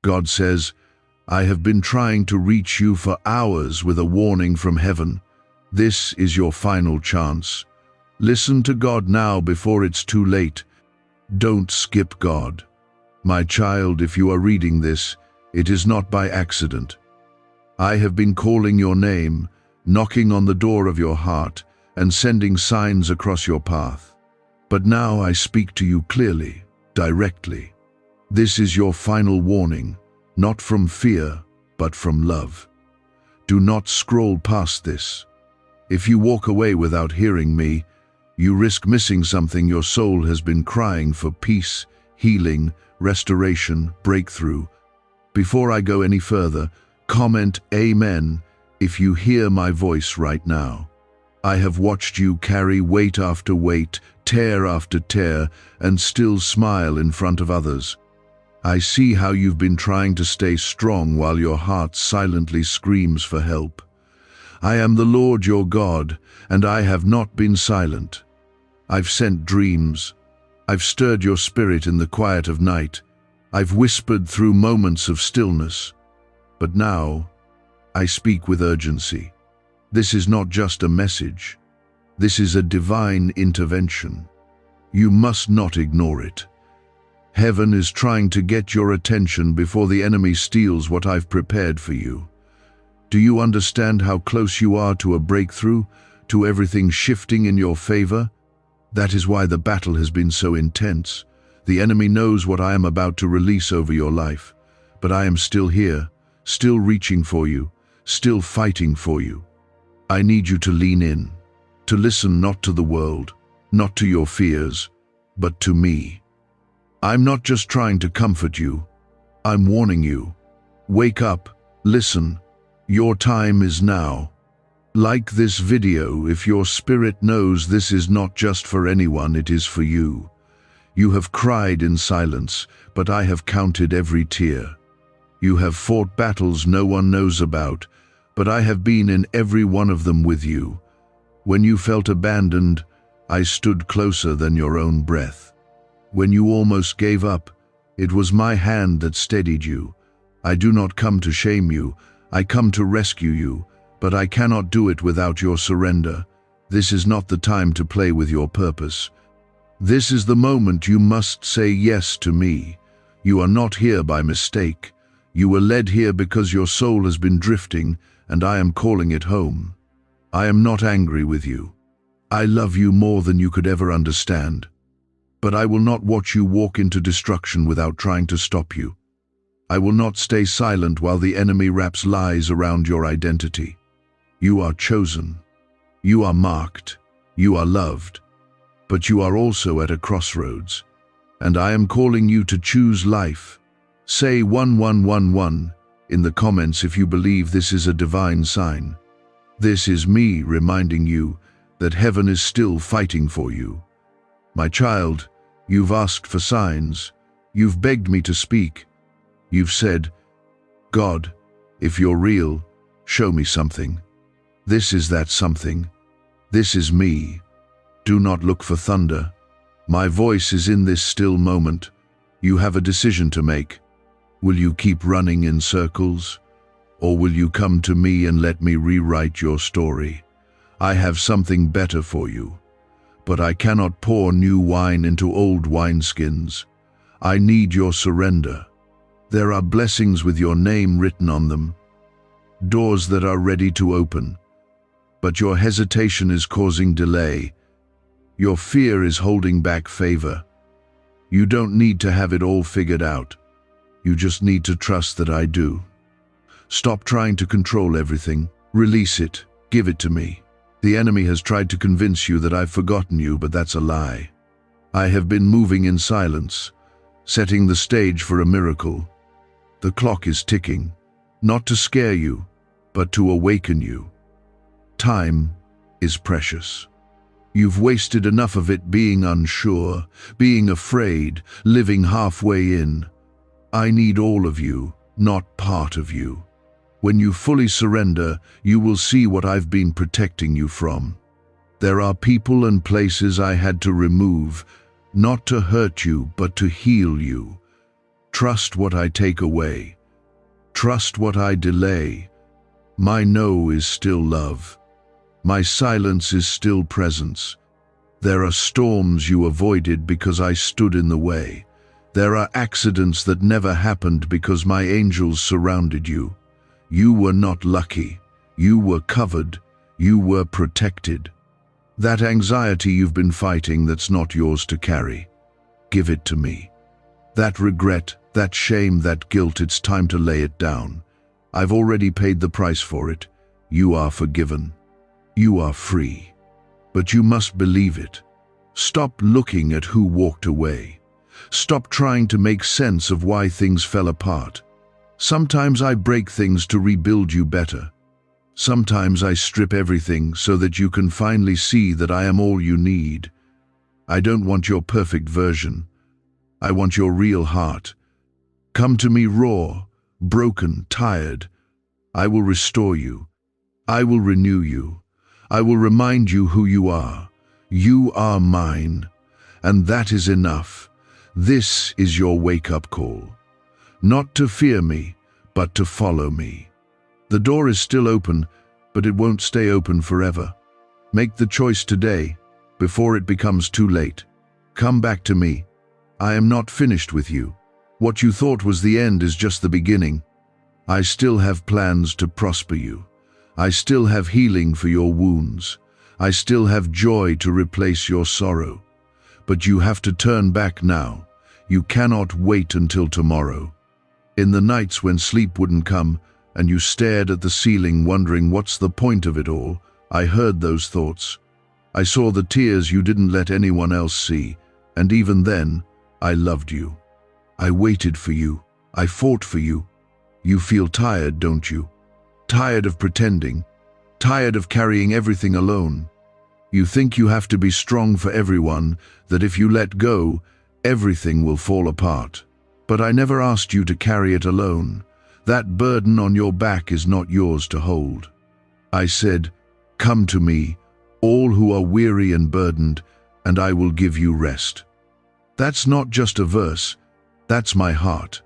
God says, I have been trying to reach you for hours with a warning from heaven. This is your final chance. Listen to God now before it's too late. Don't skip God. My child, if you are reading this, it is not by accident. I have been calling your name, knocking on the door of your heart, and sending signs across your path. But now I speak to you clearly, directly. This is your final warning, not from fear, but from love. Do not scroll past this. If you walk away without hearing me, you risk missing something your soul has been crying for: peace, healing, restoration, breakthrough. Before I go any further, comment Amen if you hear my voice right now. I have watched you carry weight after weight, tear after tear, and still smile in front of others. I see how you've been trying to stay strong while your heart silently screams for help. I am the Lord your God, and I have not been silent. I've sent dreams. I've stirred your spirit in the quiet of night. I've whispered through moments of stillness. But now, I speak with urgency. This is not just a message. This is a divine intervention. You must not ignore it. Heaven is trying to get your attention before the enemy steals what I've prepared for you. Do you understand how close you are to a breakthrough, to everything shifting in your favor? That is why the battle has been so intense. The enemy knows what I am about to release over your life. But I am still here, still reaching for you, still fighting for you. I need you to lean in, to listen not to the world, not to your fears, but to me. I'm not just trying to comfort you. I'm warning you. Wake up, listen. Your time is now. Like this video if your spirit knows this is not just for anyone, it is for you. You have cried in silence, but I have counted every tear. You have fought battles no one knows about, but I have been in every one of them with you. When you felt abandoned, I stood closer than your own breath. When you almost gave up, it was my hand that steadied you. I do not come to shame you, I come to rescue you, but I cannot do it without your surrender. This is not the time to play with your purpose. This is the moment you must say yes to me. You are not here by mistake. You were led here because your soul has been drifting, and I am calling it home. I am not angry with you. I love you more than you could ever understand. But I will not watch you walk into destruction without trying to stop you. I will not stay silent while the enemy wraps lies around your identity. You are chosen. You are marked. You are loved. But you are also at a crossroads, and I am calling you to choose life. Say 1111 in the comments if you believe this is a divine sign. This is me reminding you that heaven is still fighting for you. My child, you've asked for signs. You've begged me to speak. You've said, God, if you're real, show me something. This is that something. This is me. Do not look for thunder. My voice is in this still moment. You have a decision to make. Will you keep running in circles? Or will you come to me and let me rewrite your story? I have something better for you. But I cannot pour new wine into old wineskins. I need your surrender. There are blessings with your name written on them. Doors that are ready to open. But your hesitation is causing delay. Your fear is holding back favor. You don't need to have it all figured out. You just need to trust that I do. Stop trying to control everything. Release it. Give it to me. The enemy has tried to convince you that I've forgotten you, but that's a lie. I have been moving in silence, setting the stage for a miracle. The clock is ticking, not to scare you, but to awaken you. Time is precious. You've wasted enough of it being unsure, being afraid, living halfway in. I need all of you, not part of you. When you fully surrender, you will see what I've been protecting you from. There are people and places I had to remove, not to hurt you, but to heal you. Trust what I take away. Trust what I delay. My no is still love. My silence is still presence. There are storms you avoided because I stood in the way. There are accidents that never happened because my angels surrounded you. You were not lucky. You were covered. You were protected. That anxiety you've been fighting that's not yours to carry, give it to me. That regret, that shame, that guilt, it's time to lay it down. I've already paid the price for it. You are forgiven. You are free. But you must believe it. Stop looking at who walked away. Stop trying to make sense of why things fell apart. Sometimes I break things to rebuild you better. Sometimes I strip everything so that you can finally see that I am all you need. I don't want your perfect version. I want your real heart. Come to me raw, broken, tired. I will restore you. I will renew you. I will remind you who you are. You are mine, and that is enough. This is your wake-up call. Not to fear me, but to follow me. The door is still open, but it won't stay open forever. Make the choice today, before it becomes too late. Come back to me. I am not finished with you. What you thought was the end is just the beginning. I still have plans to prosper you. I still have healing for your wounds. I still have joy to replace your sorrow. But you have to turn back now. You cannot wait until tomorrow. In the nights when sleep wouldn't come, and you stared at the ceiling wondering what's the point of it all, I heard those thoughts. I saw the tears you didn't let anyone else see, and even then, I loved you. I waited for you. I fought for you. You feel tired, don't you? Tired of pretending. Tired of carrying everything alone. You think you have to be strong for everyone, that if you let go, everything will fall apart. But I never asked you to carry it alone. That burden on your back is not yours to hold. I said, come to me, all who are weary and burdened, and I will give you rest. That's not just a verse, that's my heart.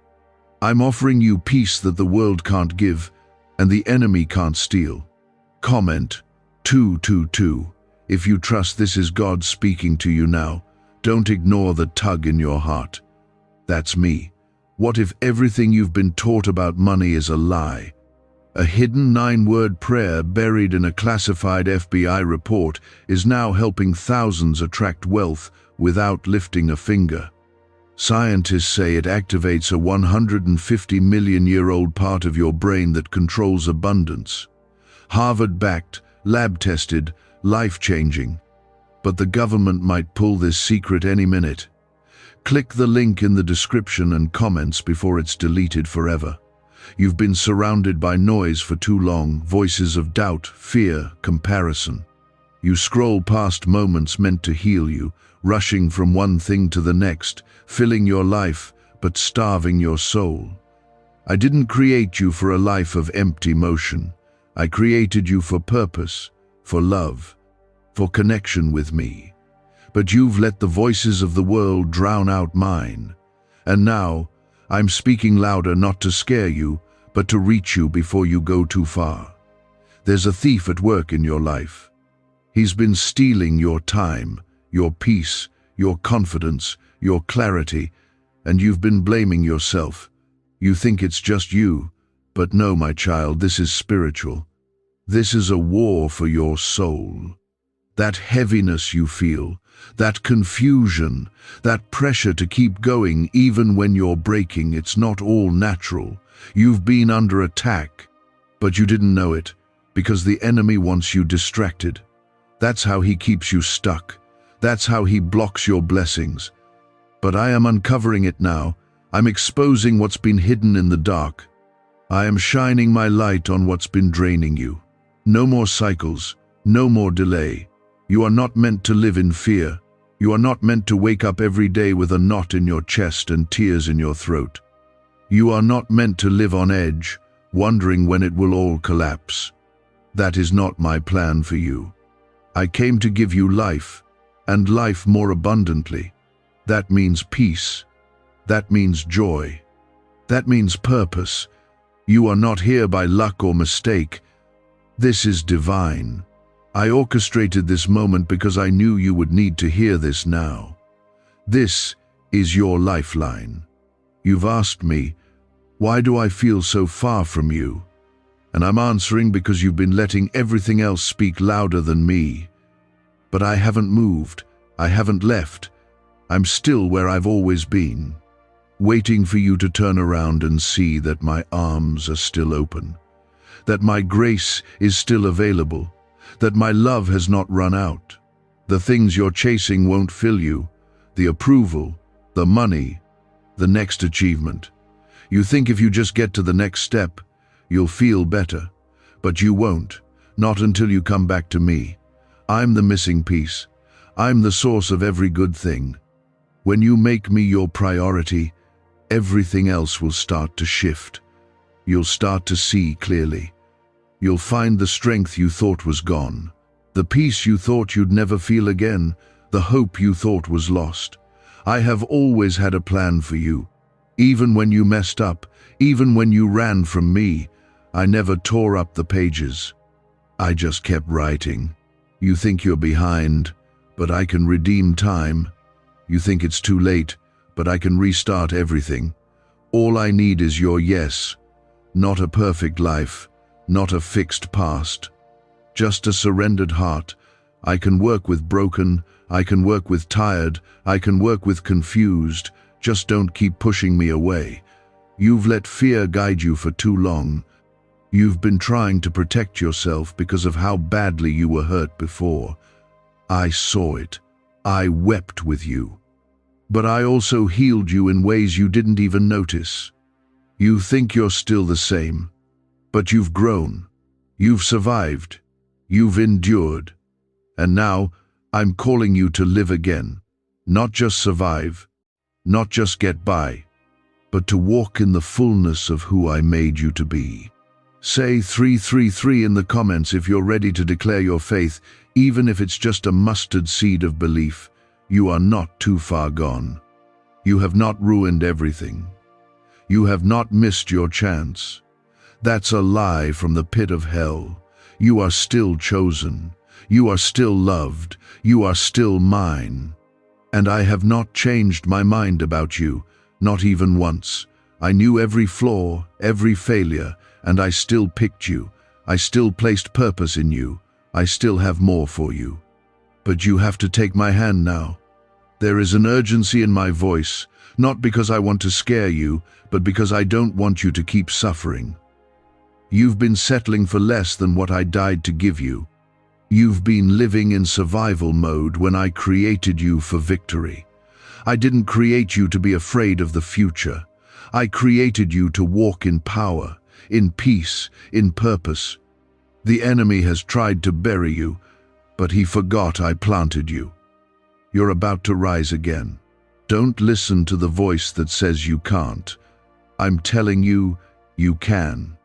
I'm offering you peace that the world can't give, and the enemy can't steal. Comment 222. If you trust this is God speaking to you now, don't ignore the tug in your heart. That's me. What if everything you've been taught about money is a lie? A hidden 9-word prayer buried in a classified FBI report is now helping thousands attract wealth without lifting a finger. Scientists say it activates a 150-million-year-old part of your brain that controls abundance. Harvard-backed, lab-tested, life-changing. But the government might pull this secret any minute. Click the link in the description and comments before it's deleted forever. You've been surrounded by noise for too long, voices of doubt, fear, comparison. You scroll past moments meant to heal you, rushing from one thing to the next, filling your life, but starving your soul. I didn't create you for a life of empty motion. I created you for purpose, for love, for connection with me. But you've let the voices of the world drown out mine. And now, I'm speaking louder not to scare you, but to reach you before you go too far. There's a thief at work in your life. He's been stealing your time, your peace, your confidence, your clarity, and you've been blaming yourself. You think it's just you, but no, my child, this is spiritual. This is a war for your soul. That heaviness you feel, that confusion, that pressure to keep going even when you're breaking, it's not all natural. You've been under attack, but you didn't know it, because the enemy wants you distracted. That's how he keeps you stuck. That's how he blocks your blessings. But I am uncovering it now. I'm exposing what's been hidden in the dark. I am shining my light on what's been draining you. No more cycles, no more delay. You are not meant to live in fear. You are not meant to wake up every day with a knot in your chest and tears in your throat. You are not meant to live on edge, wondering when it will all collapse. That is not my plan for you. I came to give you life, and life more abundantly. That means peace. That means joy. That means purpose. You are not here by luck or mistake. This is divine. I orchestrated this moment because I knew you would need to hear this now. This is your lifeline. You've asked me, why do I feel so far from you? And I'm answering because you've been letting everything else speak louder than me. But I haven't moved. I haven't left. I'm still where I've always been, waiting for you to turn around and see that my arms are still open, that my grace is still available, that my love has not run out. The things you're chasing won't fill you, the approval, the money, the next achievement. You think if you just get to the next step, you'll feel better, but you won't, not until you come back to me. I'm the missing piece. I'm the source of every good thing. When you make me your priority, everything else will start to shift. You'll start to see clearly. You'll find the strength you thought was gone, the peace you thought you'd never feel again, the hope you thought was lost. I have always had a plan for you. Even when you messed up, even when you ran from me, I never tore up the pages. I just kept writing. You think you're behind, but I can redeem time. You think it's too late, but I can restart everything. All I need is your yes, not a perfect life, not a fixed past, just a surrendered heart. I can work with broken, I can work with tired, I can work with confused. Just don't keep pushing me away. You've let fear guide you for too long. You've been trying to protect yourself because of how badly you were hurt before. I saw it. I wept with you. But I also healed you in ways you didn't even notice. You think you're still the same, but you've grown. You've survived. You've endured. And now, I'm calling you to live again. Not just survive, not just get by, but to walk in the fullness of who I made you to be. Say 333 in the comments if you're ready to declare your faith, even if it's just a mustard seed of belief. You are not too far gone. You have not ruined everything. You have not missed your chance. That's a lie from the pit of hell. You are still chosen. You are still loved. You are still mine. And I have not changed my mind about you, not even once. I knew every flaw, every failure, and I still picked you. I still placed purpose in you. I still have more for you. But you have to take my hand now. There is an urgency in my voice, not because I want to scare you, but because I don't want you to keep suffering. You've been settling for less than what I died to give you. You've been living in survival mode when I created you for victory. I didn't create you to be afraid of the future. I created you to walk in power, in peace, in purpose. The enemy has tried to bury you, but he forgot I planted you. You're about to rise again. Don't listen to the voice that says you can't. I'm telling you, you can.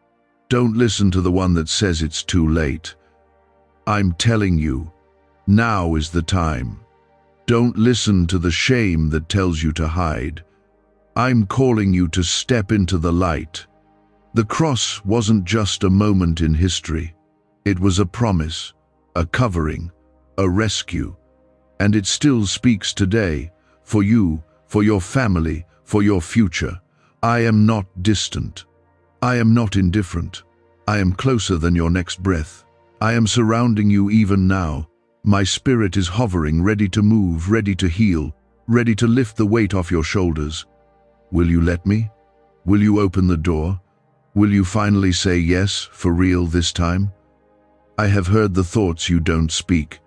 Don't listen to the one that says it's too late. I'm telling you, now is the time. Don't listen to the shame that tells you to hide. I'm calling you to step into the light. The cross wasn't just a moment in history. It was a promise, a covering, a rescue. And it still speaks today, for you, for your family, for your future. I am not distant. I am not indifferent. I am closer than your next breath. I am surrounding you even now. My spirit is hovering, ready to move, ready to heal, ready to lift the weight off your shoulders. Will you let me? Will you open the door? Will you finally say yes, for real this time? I have heard the thoughts you don't speak.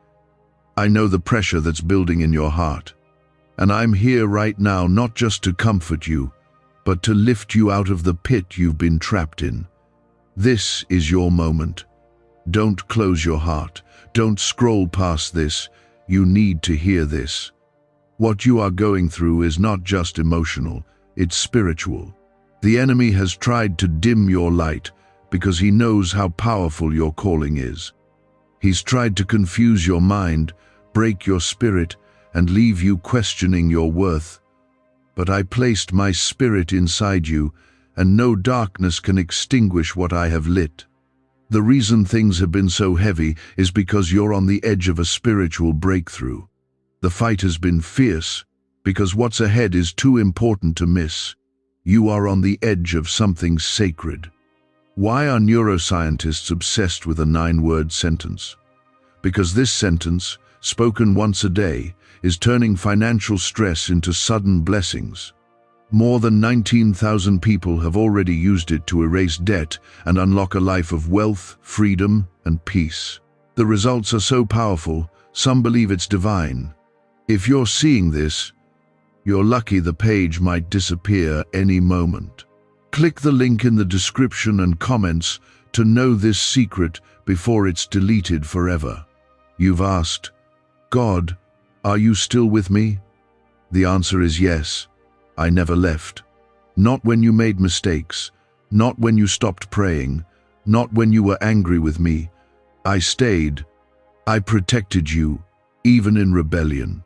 I know the pressure that's building in your heart. And I'm here right now not just to comfort you, but to lift you out of the pit you've been trapped in. This is your moment. Don't close your heart. Don't scroll past this. You need to hear this. What you are going through is not just emotional, it's spiritual. The enemy has tried to dim your light because he knows how powerful your calling is. He's tried to confuse your mind, break your spirit, and leave you questioning your worth. But I placed my spirit inside you, and no darkness can extinguish what I have lit. The reason things have been so heavy is because you're on the edge of a spiritual breakthrough. The fight has been fierce because what's ahead is too important to miss. You are on the edge of something sacred. Why are neuroscientists obsessed with a 9-word sentence? Because this sentence, spoken once a day, is turning financial stress into sudden blessings. More than 19,000 people have already used it to erase debt and unlock a life of wealth, freedom, and peace. The results are so powerful, some believe it's divine. If you're seeing this, you're lucky. The page might disappear any moment. Click the link in the description and comments to know this secret before it's deleted forever. You've asked, God, are you still with me? The answer is yes. I never left. Not when you made mistakes, not when you stopped praying, not when you were angry with me. I stayed. I protected you, even in rebellion.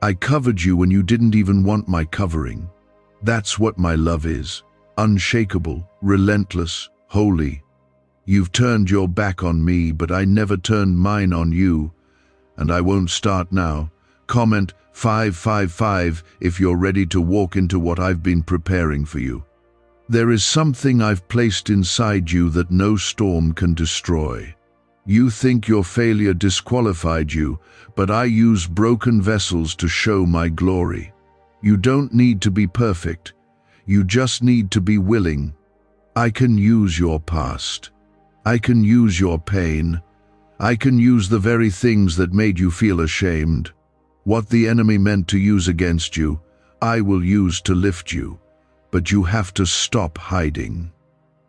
I covered you when you didn't even want my covering. That's what my love is. Unshakable, relentless, holy. You've turned your back on me, but I never turned mine on you. And I won't start now. Comment 555 if you're ready to walk into what I've been preparing for you. There is something I've placed inside you that no storm can destroy. You think your failure disqualified you, but I use broken vessels to show my glory. You don't need to be perfect. You just need to be willing. I can use your past. I can use your pain. I can use the very things that made you feel ashamed. What the enemy meant to use against you, I will use to lift you. But you have to stop hiding.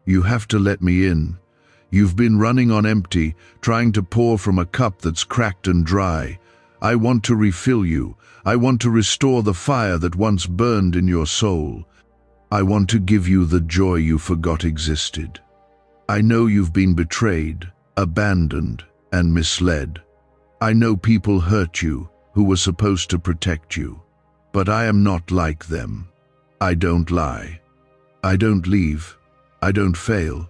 You have to let me in. You've been running on empty, trying to pour from a cup that's cracked and dry. I want to refill you. I want to restore the fire that once burned in your soul. I want to give you the joy you forgot existed. I know you've been betrayed, abandoned, and misled. I know people hurt you who were supposed to protect you. But I am not like them. I don't lie. I don't leave. I don't fail.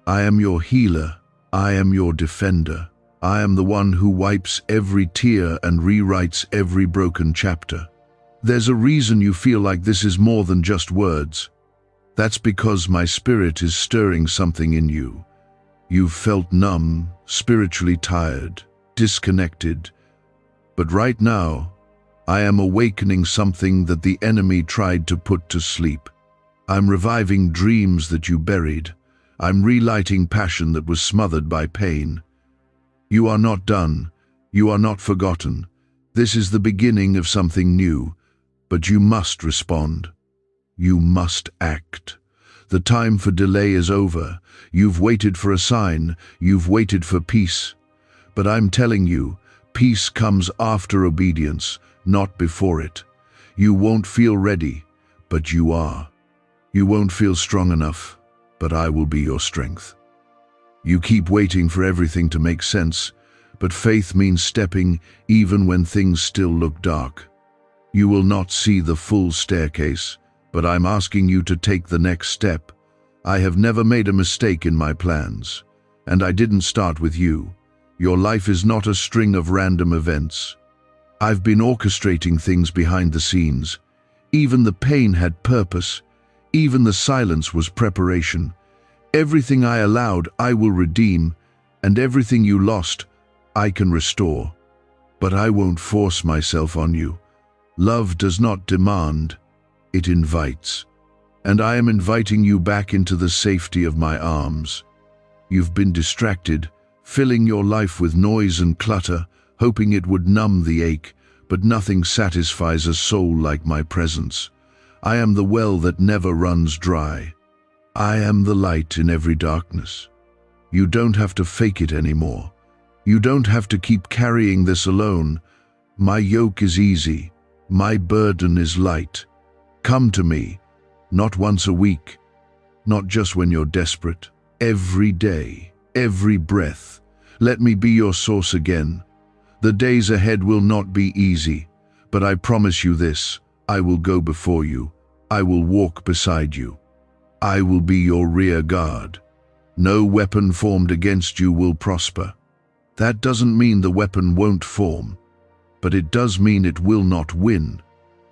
I am your healer. I am your defender. I am the one who wipes every tear and rewrites every broken chapter. There's a reason you feel like this is more than just words. That's because my spirit is stirring something in you. You've felt numb, spiritually tired, disconnected. But right now, I am awakening something that the enemy tried to put to sleep. I'm reviving dreams that you buried. I'm relighting passion that was smothered by pain. You are not done. You are not forgotten. This is the beginning of something new. But you must respond. You must act. The time for delay is over. You've waited for a sign. You've waited for peace. But I'm telling you, peace comes after obedience, not before it. You won't feel ready, but you are. You won't feel strong enough, but I will be your strength. You keep waiting for everything to make sense, but faith means stepping even when things still look dark. You will not see the full staircase, but I'm asking you to take the next step. I have never made a mistake in my plans, and I didn't start with you. Your life is not a string of random events. I've been orchestrating things behind the scenes. Even the pain had purpose. Even the silence was preparation. Everything I allowed, I will redeem, and everything you lost, I can restore. But I won't force myself on you. Love does not demand, it invites. And I am inviting you back into the safety of my arms. You've been distracted, filling your life with noise and clutter, hoping it would numb the ache, but nothing satisfies a soul like my presence. I am the well that never runs dry. I am the light in every darkness. You don't have to fake it anymore. You don't have to keep carrying this alone. My yoke is easy. My burden is light. Come to me, not once a week, not just when you're desperate. Every day, every breath. Let me be your source again. The days ahead will not be easy, but I promise you this, I will go before you. I will walk beside you. I will be your rear guard. No weapon formed against you will prosper. That doesn't mean the weapon won't form, but it does mean it will not win.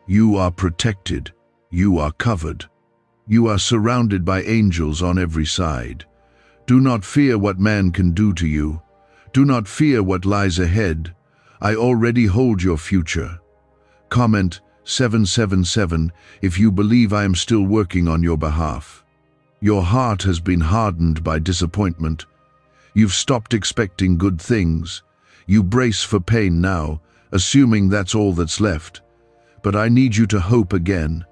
You are protected. You are covered. You are surrounded by angels on every side. Do not fear what man can do to you. Do not fear what lies ahead. I already hold your future. Comment 777 if you believe I am still working on your behalf. Your heart has been hardened by disappointment. You've stopped expecting good things. You brace for pain now, assuming that's all that's left. But I need you to hope again.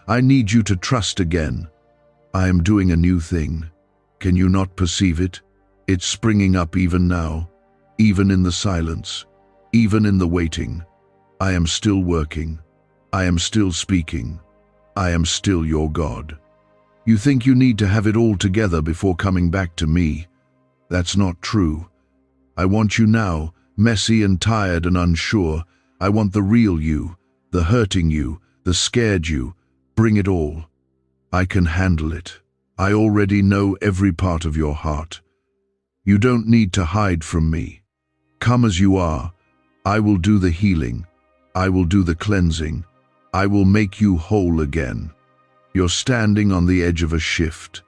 I need you to trust again. I am doing a new thing. Can you not perceive it? It's springing up even now, even in the silence, even in the waiting. I am still working. I am still speaking. I am still your God. You think you need to have it all together before coming back to me. That's not true. I want you now, messy and tired and unsure. I want the real you, the hurting you, the scared you. Bring it all. I can handle it. I already know every part of your heart. You don't need to hide from me. Come as you are. I will do the healing. I will do the cleansing. I will make you whole again. You're standing on the edge of a shift.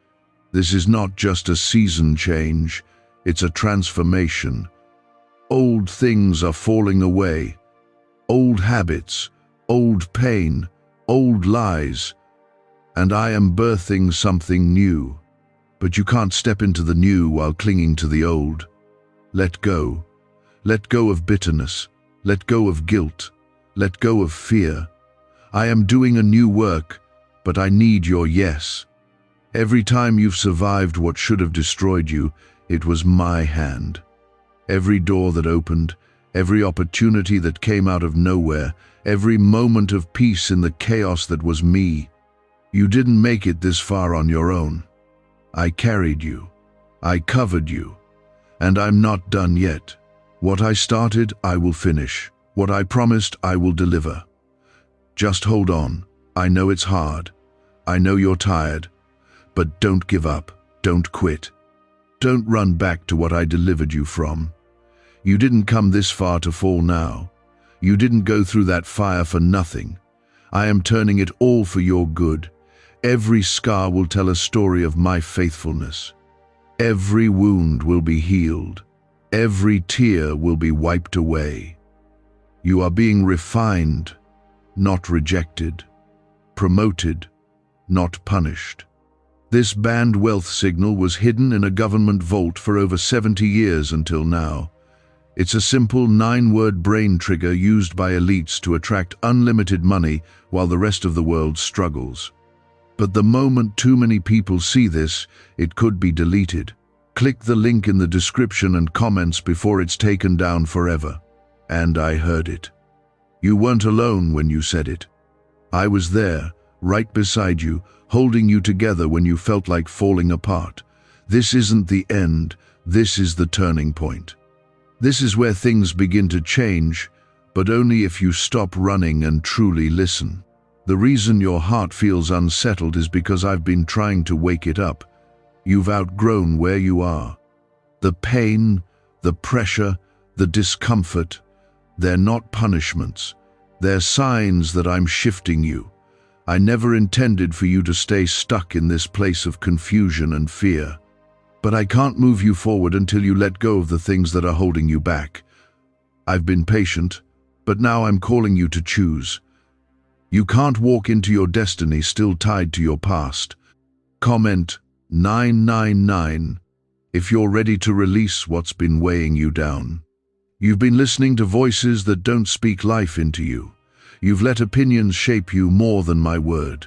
This is not just a season change. It's a transformation. Old things are falling away. Old habits, old pain, old lies. And I am birthing something new. But you can't step into the new while clinging to the old. Let go. Let go of bitterness. Let go of guilt. Let go of fear. I am doing a new work, but I need your yes. Every time you've survived what should have destroyed you, it was my hand. Every door that opened, every opportunity that came out of nowhere, every moment of peace in the chaos that was me. You didn't make it this far on your own. I carried you. I covered you. And I'm not done yet. What I started, I will finish. What I promised, I will deliver. Just hold on. I know it's hard. I know you're tired. But don't give up. Don't quit. Don't run back to what I delivered you from. You didn't come this far to fall now. You didn't go through that fire for nothing. I am turning it all for your good. Every scar will tell a story of my faithfulness. Every wound will be healed. Every tear will be wiped away. You are being refined, not rejected. Promoted, not punished. This banned wealth signal was hidden in a government vault for over 70 years until now. It's a simple 9-word brain trigger used by elites to attract unlimited money while the rest of the world struggles. But the moment too many people see this, it could be deleted. Click the link in the description and comments before it's taken down forever. And I heard it. You weren't alone when you said it. I was there, right beside you, holding you together when you felt like falling apart. This isn't the end, this is the turning point. This is where things begin to change, but only if you stop running and truly listen. The reason your heart feels unsettled is because I've been trying to wake it up. You've outgrown where you are. The pain, the pressure, the discomfort, they're not punishments. They're signs that I'm shifting you. I never intended for you to stay stuck in this place of confusion and fear. But I can't move you forward until you let go of the things that are holding you back. I've been patient, but now I'm calling you to choose. You can't walk into your destiny still tied to your past. Comment 999 if you're ready to release what's been weighing you down. You've been listening to voices that don't speak life into you. You've let opinions shape you more than my word.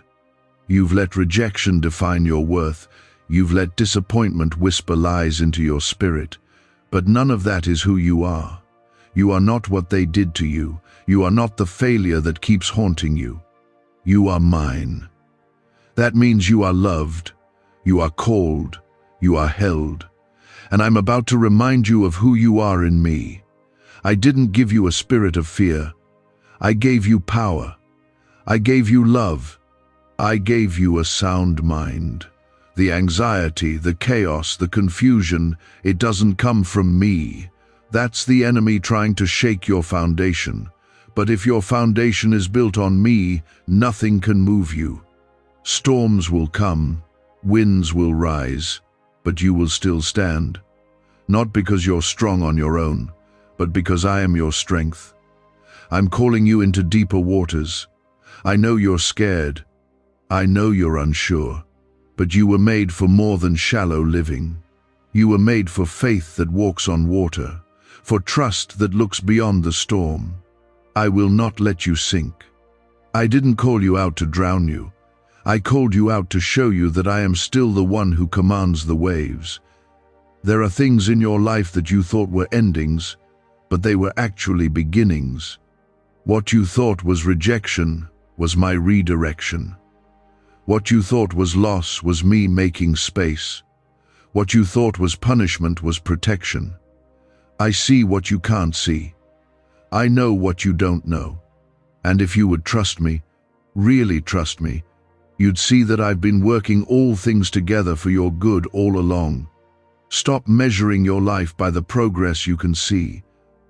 You've let rejection define your worth. You've let disappointment whisper lies into your spirit. But none of that is who you are. You are not what they did to you. You are not the failure that keeps haunting you. You are mine. That means you are loved. You are called. You are held. And I'm about to remind you of who you are in me. I didn't give you a spirit of fear. I gave you power. I gave you love. I gave you a sound mind. The anxiety, the chaos, the confusion, it doesn't come from me. That's the enemy trying to shake your foundation. But if your foundation is built on me, nothing can move you. Storms will come, winds will rise, but you will still stand. Not because you're strong on your own, but because I am your strength. I'm calling you into deeper waters. I know you're scared. I know you're unsure. But you were made for more than shallow living. You were made for faith that walks on water, for trust that looks beyond the storm. I will not let you sink. I didn't call you out to drown you. I called you out to show you that I am still the one who commands the waves. There are things in your life that you thought were endings, but they were actually beginnings. What you thought was rejection was my redirection. What you thought was loss was me making space. What you thought was punishment was protection. I see what you can't see. I know what you don't know. And if you would trust me, really trust me, you'd see that I've been working all things together for your good all along. Stop measuring your life by the progress you can see.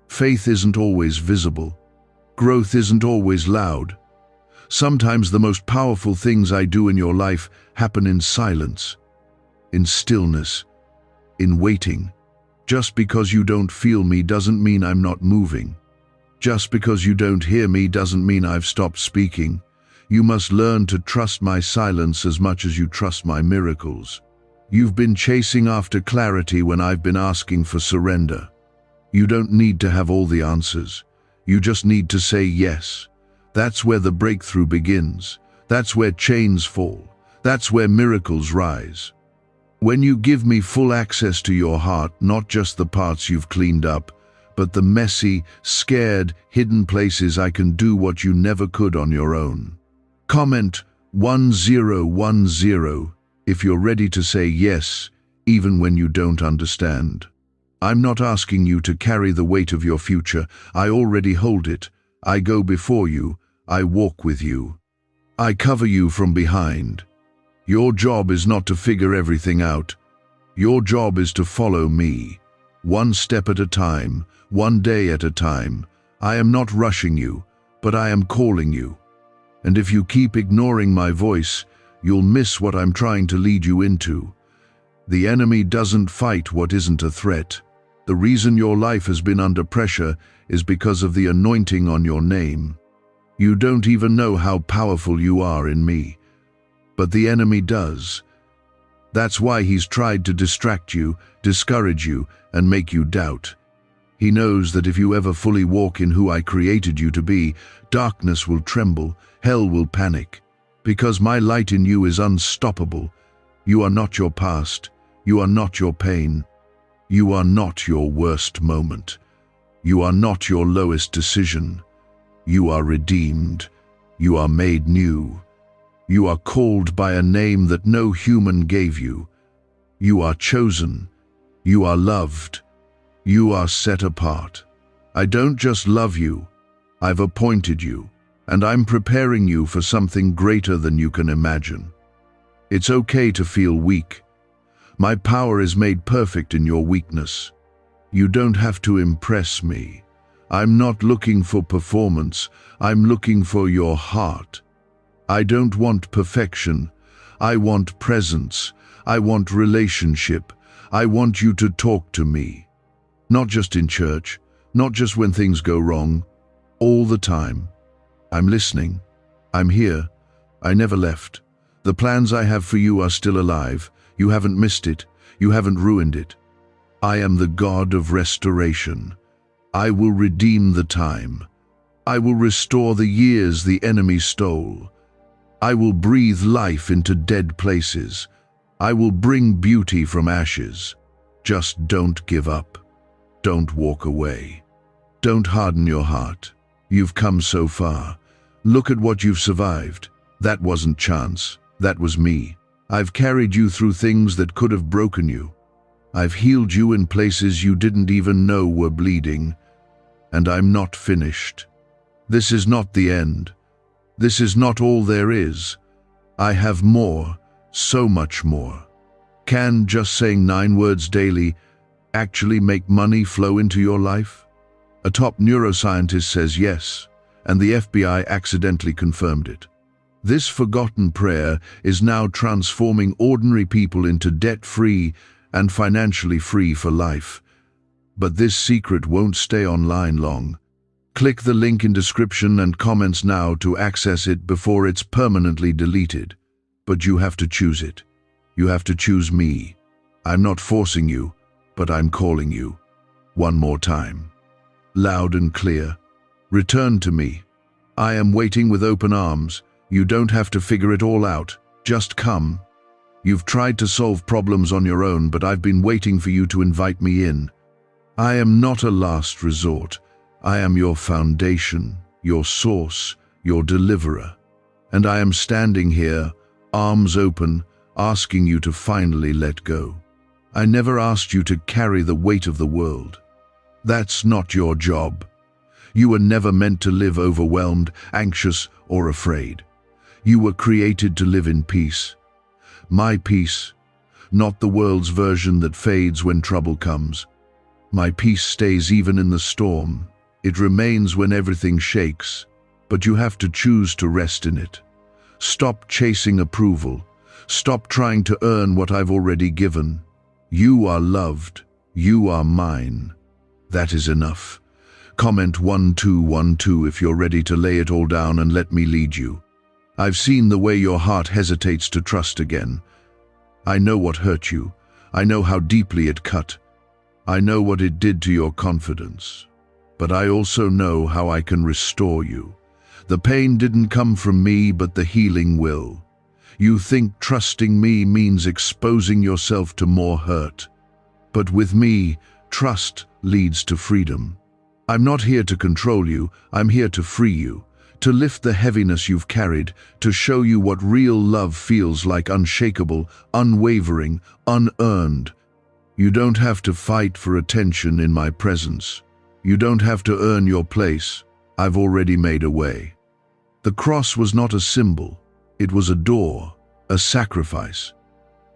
Faith isn't always visible. Growth isn't always loud. Sometimes the most powerful things I do in your life happen in silence, in stillness, in waiting. Just because you don't feel me doesn't mean I'm not moving. Just because you don't hear me doesn't mean I've stopped speaking. You must learn to trust my silence as much as you trust my miracles. You've been chasing after clarity when I've been asking for surrender. You don't need to have all the answers. You just need to say yes. That's where the breakthrough begins. That's where chains fall. That's where miracles rise. When you give me full access to your heart, not just the parts you've cleaned up, but the messy, scared, hidden places, I can do what you never could on your own. Comment 1010 if you're ready to say yes, even when you don't understand. I'm not asking you to carry the weight of your future. I already hold it. I go before you. I walk with you. I cover you from behind. Your job is not to figure everything out. Your job is to follow me. One step at a time, one day at a time. I am not rushing you, but I am calling you. And if you keep ignoring my voice, you'll miss what I'm trying to lead you into. The enemy doesn't fight what isn't a threat. The reason your life has been under pressure is because of the anointing on your name. You don't even know how powerful you are in me, but the enemy does. That's why he's tried to distract you, discourage you, and make you doubt. He knows that if you ever fully walk in who I created you to be, darkness will tremble, hell will panic. Because my light in you is unstoppable. You are not your past. You are not your pain. You are not your worst moment. You are not your lowest decision. You are redeemed. You are made new. You are called by a name that no human gave you. You are chosen. You are loved. You are set apart. I don't just love you. I've appointed you, and I'm preparing you for something greater than you can imagine. It's okay to feel weak. My power is made perfect in your weakness. You don't have to impress me. I'm not looking for performance. I'm looking for your heart. I don't want perfection. I want presence. I want relationship. I want you to talk to me. Not just in church, not just when things go wrong, all the time. I'm listening. I'm here. I never left. The plans I have for you are still alive. You haven't missed it. You haven't ruined it. I am the God of restoration. I will redeem the time. I will restore the years the enemy stole. I will breathe life into dead places. I will bring beauty from ashes. Just don't give up. Don't walk away. Don't harden your heart. You've come so far. Look at what you've survived. That wasn't chance. That was me. I've carried you through things that could have broken you. I've healed you in places you didn't even know were bleeding. And I'm not finished. This is not the end. This is not all there is. I have more, so much more. Can just saying 9 words daily actually make money flow into your life? A top neuroscientist says yes, and the FBI accidentally confirmed it. This forgotten prayer is now transforming ordinary people into debt-free and financially free for life. But this secret won't stay online long. Click the link in description and comments now to access it before it's permanently deleted. But you have to choose it. You have to choose me. I'm not forcing you, but I'm calling you. One more time. Loud and clear. Return to me. I am waiting with open arms. You don't have to figure it all out. Just come. You've tried to solve problems on your own, but I've been waiting for you to invite me in. I am not a last resort. I am your foundation, your source, your deliverer. And I am standing here, arms open, asking you to finally let go. I never asked you to carry the weight of the world. That's not your job. You were never meant to live overwhelmed, anxious, or afraid. You were created to live in peace. My peace, not the world's version that fades when trouble comes. My peace stays even in the storm. It remains when everything shakes, but you have to choose to rest in it. Stop chasing approval. Stop trying to earn what I've already given. You are loved. You are mine. That is enough. Comment 1212 if you're ready to lay it all down and let me lead you. I've seen the way your heart hesitates to trust again. I know what hurt you. I know how deeply it cut. I know what it did to your confidence. But I also know how I can restore you. The pain didn't come from me, but the healing will. You think trusting me means exposing yourself to more hurt. But with me, trust leads to freedom. I'm not here to control you. I'm here to free you, to lift the heaviness you've carried, to show you what real love feels like: unshakable, unwavering, unearned. You don't have to fight for attention in my presence. You don't have to earn your place. I've already made a way. The cross was not a symbol. It was a door, a sacrifice,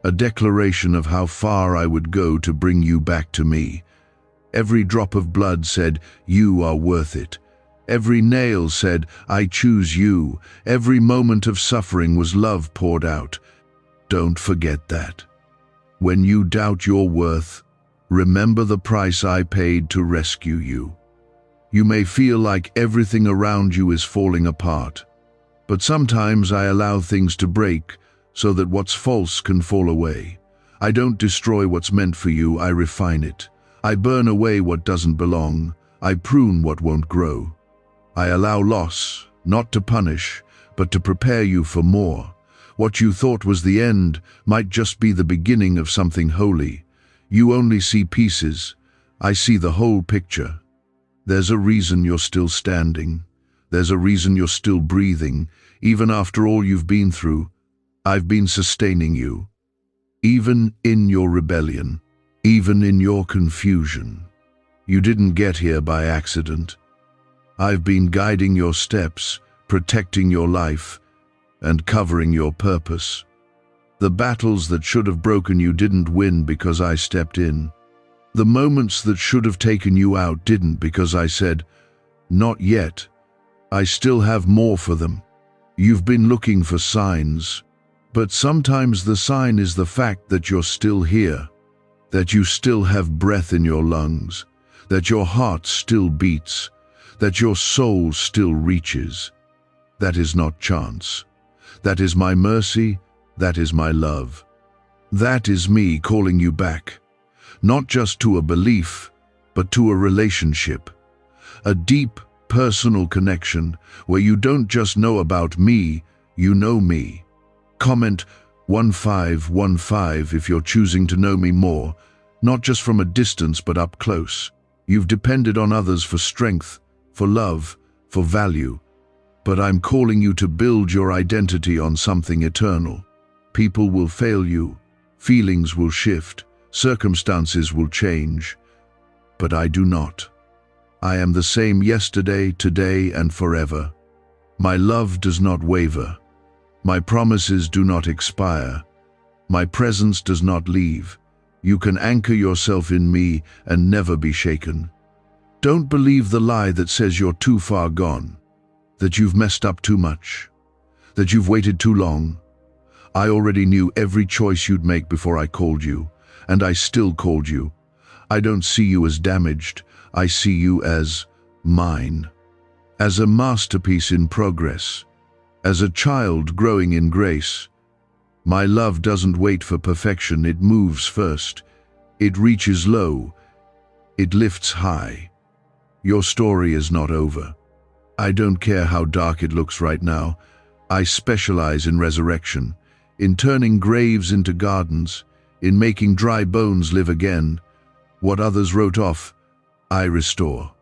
a declaration of how far I would go to bring you back to me. Every drop of blood said, you are worth it. Every nail said, I choose you. Every moment of suffering was love poured out. Don't forget that. When you doubt your worth, remember the price I paid to rescue you. You may feel like everything around you is falling apart, but sometimes I allow things to break so that what's false can fall away. I don't destroy what's meant for you, I refine it. I burn away what doesn't belong. I prune what won't grow. I allow loss, not to punish, but to prepare you for more. What you thought was the end might just be the beginning of something holy. You only see pieces. I see the whole picture. There's a reason you're still standing. There's a reason you're still breathing. Even after all you've been through, I've been sustaining you. Even in your rebellion, even in your confusion. You didn't get here by accident. I've been guiding your steps, protecting your life, and covering your purpose. The battles that should have broken you didn't win because I stepped in. The moments that should have taken you out didn't because I said, not yet. I still have more for them. You've been looking for signs, but sometimes the sign is the fact that you're still here, that you still have breath in your lungs, that your heart still beats, that your soul still reaches. That is not chance. That is my mercy. That is my love. That is me calling you back, not just to a belief, but to a relationship, a deep, personal connection where you don't just know about me, you know me. Comment 1515 if you're choosing to know me more, not just from a distance but up close. You've depended on others for strength, for love, for value, but I'm calling you to build your identity on something eternal. People will fail you, feelings will shift, circumstances will change, but I do not. I am the same yesterday, today, and forever. My love does not waver. My promises do not expire. My presence does not leave. You can anchor yourself in me and never be shaken. Don't believe the lie that says you're too far gone, that you've messed up too much, that you've waited too long. I already knew every choice you'd make before I called you, and I still called you. I don't see you as damaged. I see you as mine, as a masterpiece in progress, as a child growing in grace. My love doesn't wait for perfection. It moves first. It reaches low. It lifts high. Your story is not over. I don't care how dark it looks right now. I specialize in resurrection, in turning graves into gardens, in making dry bones live again. What others wrote off, I restore.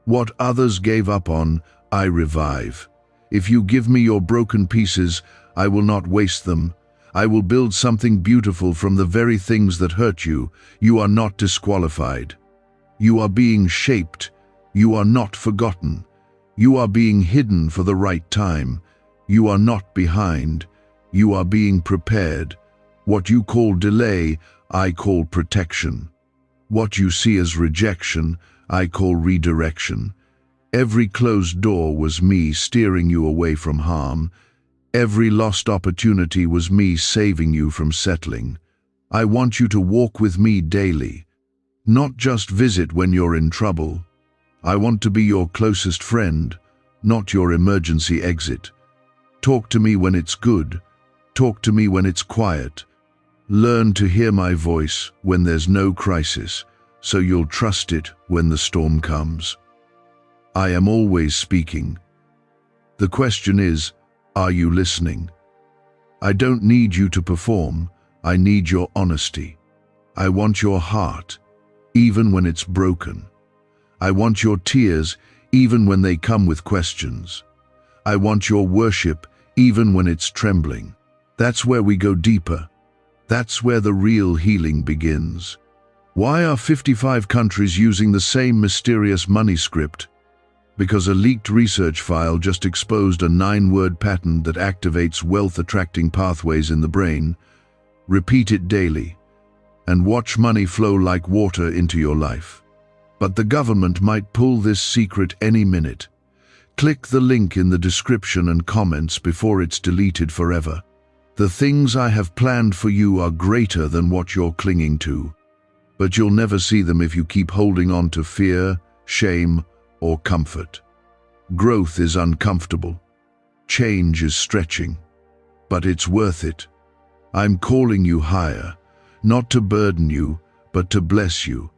What others gave up on, I revive. If you give me your broken pieces, I will not waste them. I will build something beautiful from the very things that hurt you. You are not disqualified. You are being shaped. You are not forgotten. You are being hidden for the right time. You are not behind. You are being prepared. What you call delay, I call protection. What you see as rejection, I call redirection. Every closed door was me steering you away from harm. Every lost opportunity was me saving you from settling. I want you to walk with me daily, not just visit when you're in trouble. I want to be your closest friend, not your emergency exit. Talk to me when it's good. Talk to me when it's quiet. Learn to hear my voice when there's no crisis, so you'll trust it when the storm comes. I am always speaking. The question is, are you listening? I don't need you to perform. I need your honesty. I want your heart, even when it's broken. I want your tears, even when they come with questions. I want your worship, even when it's trembling. That's where we go deeper. That's where the real healing begins. Why are 55 countries using the same mysterious money script? Because a leaked research file just exposed a 9-word pattern that activates wealth-attracting pathways in the brain. Repeat it daily, and watch money flow like water into your life. But the government might pull this secret any minute. Click the link in the description and comments before it's deleted forever. The things I have planned for you are greater than what you're clinging to, but you'll never see them if you keep holding on to fear, shame, or comfort. Growth is uncomfortable. Change is stretching, but it's worth it. I'm calling you higher, not to burden you, but to bless you.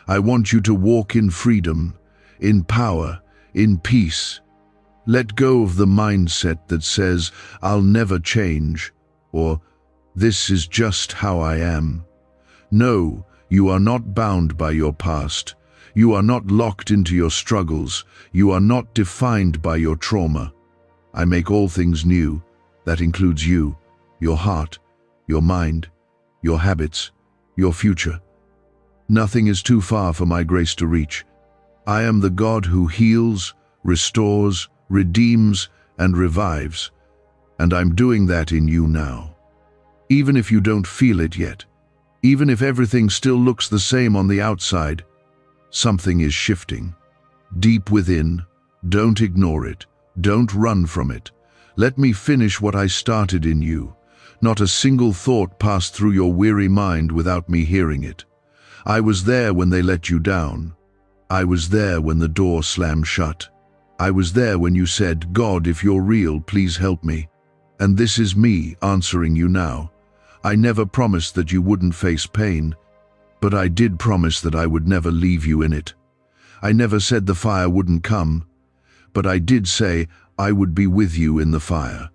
I want you to walk in freedom, in power, in peace. Let go of the mindset that says, I'll never change, or this is just how I am. No, you are not bound by your past. You are not locked into your struggles. You are not defined by your trauma. I make all things new. That includes you, your heart, your mind, your habits, your future. Nothing is too far for my grace to reach. I am the God who heals, restores, redeems, and revives, and I'm doing that in you now. Even if you don't feel it yet, even if everything still looks the same on the outside, something is shifting. Deep within, don't ignore it, don't run from it. Let me finish what I started in you. Not a single thought passed through your weary mind without me hearing it. I was there when they let you down. I was there when the door slammed shut. I was there when you said, God, if you're real, please help me. And this is me answering you now. I never promised that you wouldn't face pain, but I did promise that I would never leave you in it. I never said the fire wouldn't come, but I did say I would be with you in the fire.